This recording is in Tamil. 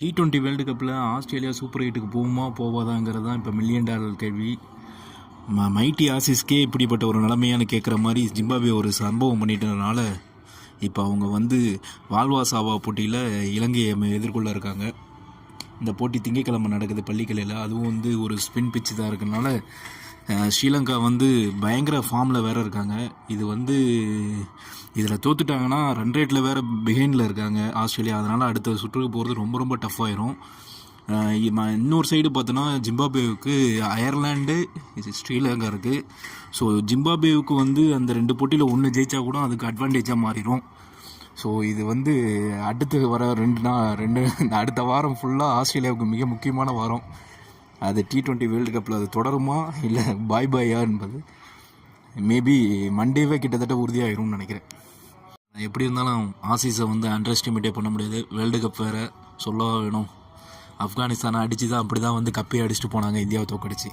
T20 வேர்ல்டு கப்பில் ஆஸ்திரேலியா சூப்பர் எயிட்டுக்கு போகுமா போவாதாங்கிறது தான் இப்போ மில்லியன் டாலர் கேள்வி. மைட்டி ஆசிஸ்க்கே இப்படிப்பட்ட ஒரு நிலைமையானு கேட்குற மாதிரி ஜிம்பாப்வே ஒரு சம்பவம் பண்ணிட்டதுனால இப்போ அவங்க வாழ்வா சாவா போட்டியில் இலங்கையை எதிர்கொள்ள இருக்காங்க. இந்த போட்டி திங்கட்கிழமை நடக்குது பள்ளிக்கலையில். அதுவும் ஒரு ஸ்பின் பிச்சு தான் இருக்கிறதுனால ஸ்ரீலங்கா பயங்கர ஃபார்மில் வேறு இருக்காங்க. இதில் தோத்துட்டாங்கன்னா ரன் ரேட்டில் வேறு பிஹைண்டில் இருக்காங்க ஆஸ்திரேலியா. அதனால் அடுத்த சுற்றுக்கு போகிறது ரொம்ப ரொம்ப டஃப் ஆயிரும். இன்னொரு சைடு பார்த்தோன்னா ஜிம்பாப்வேவுக்கு அயர்லாண்டு ஸ்ரீலங்கா இருக்குது. ஸோ ஜிம்பாப்வேவுக்கு அந்த ரெண்டு போட்டியில் ஒன்று ஜெயிச்சா கூட அதுக்கு அட்வான்டேஜாக மாறிடும். ஸோ இது அடுத்து வர அடுத்த வாரம் ஃபுல்லாக ஆஸ்திரேலியாவுக்கு மிக முக்கியமான வாரம். அது T20 வேர்ல்டு கப்பில் அது தொடருமா இல்லை பாய் பாயா என்பது மேபி மண்டேவே கிட்டத்தட்ட உறுதியாயிரும்னு நினைக்கிறேன். எப்படி இருந்தாலும் ஆசிஸை அண்டர் எஸ்டிமேட்டே பண்ண முடியாது. வேர்ல்டு கப் வேறு சொல்லவா வேணும். ஆப்கானிஸ்தானை அடித்து தான் அப்படி தான் கப்பையை அடிச்சுட்டு போனாங்க இந்தியாவை தோக்கடிச்சு.